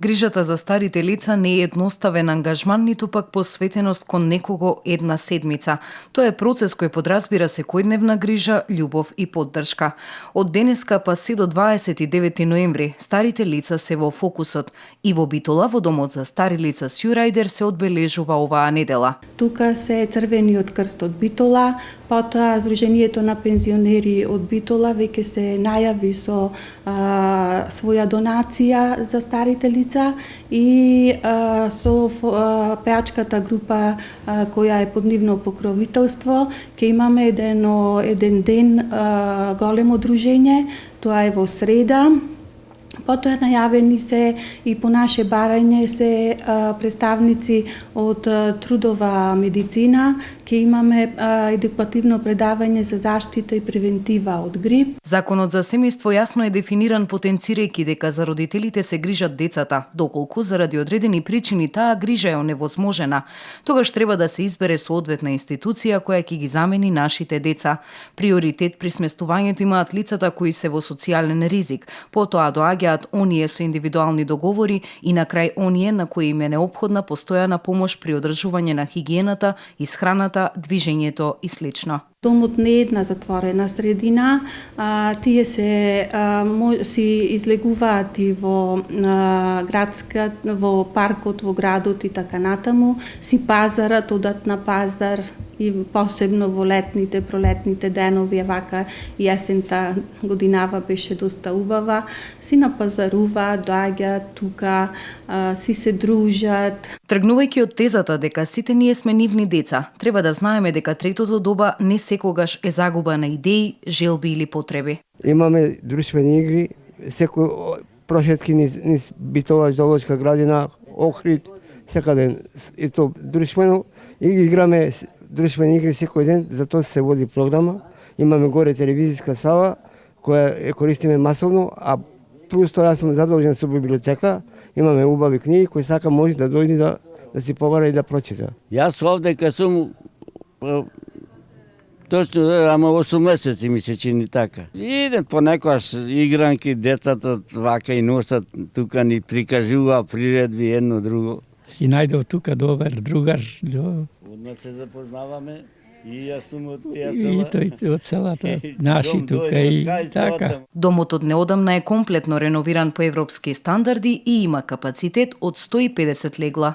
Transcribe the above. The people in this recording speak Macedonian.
Грижата за старите лица не е едноставен ангажман, ниту пак посветеност кон некого една седмица. Тоа е процес кој подразбира секојдневна грижа, љубов и поддршка. Од денеска па се до 29 ноември, старите лица се во фокусот и во Битола, во домот за стари лица Сјурајдер се одбележува оваа недела. Тука се Црвениот крст од Битола, потоа Сдруженијето на пензионери од Битола веќе се најави со своја донација за старите лица и со пеачката група која е под нивно покровителство ќе имаме еден ден големо дружење, тоа е во среда. Потоа најавени се и по наше барање се представници од трудова медицина, ќе имаме едукативно предавање за заштита и превентива од грип. Законот за семејство јасно е дефиниран, потенцирајќи дека за родителите се грижат децата, доколку заради одредени причини таа грижа е оневозможена. Тогаш треба да се избере соодветна институција која ќе ги замени нашите деца. Приоритет при сместувањето имаат лицата кои се во социјален ризик, потоа доаѓаат оние со индивидуални договори и на крај оние на кои им е неопходна постојана помош при одржување на хигиената, исхраната, движењето и слично. Домот не е една затворена средина, тие си излегуваат и во во паркот, во градот и така натаму, си пазарат, одат на пазар и посебно во летните, пролетните денови, вака јесента годинава беше доста убава, си напазаруваат, доаѓаат тука, си се дружат. Тргнувајќи од тезата дека сите ние сме нивни деца, треба да знаеме дека третото доба не секогаш е загуба на идеи, желби или потреби. Имаме друштвени игри, секој прошетки низ Битола, зоолошка градина, Охрид, секаде исто друштвено и играме друштвени игри секој ден, за тоа се води програма. Имаме горе телевизиска сала која користиме масовно, а плюс тоа јас сум задолжен со библиотека, имаме убави книги кои сака може да дојде да си побара и да прочита. Јас овде сум точно, ама 8 месеци ми се чини така. Идем понекогаш игранки, децата вака и носат, тука ни прикажува приредби едно друго. Си најдов тука добар другар. Одма се запознаваме и јас сум од тие села. И тој од селата, наши тука и така. Домот од неодамна е комплетно реновиран по европски стандарди и има капацитет од 150 легла.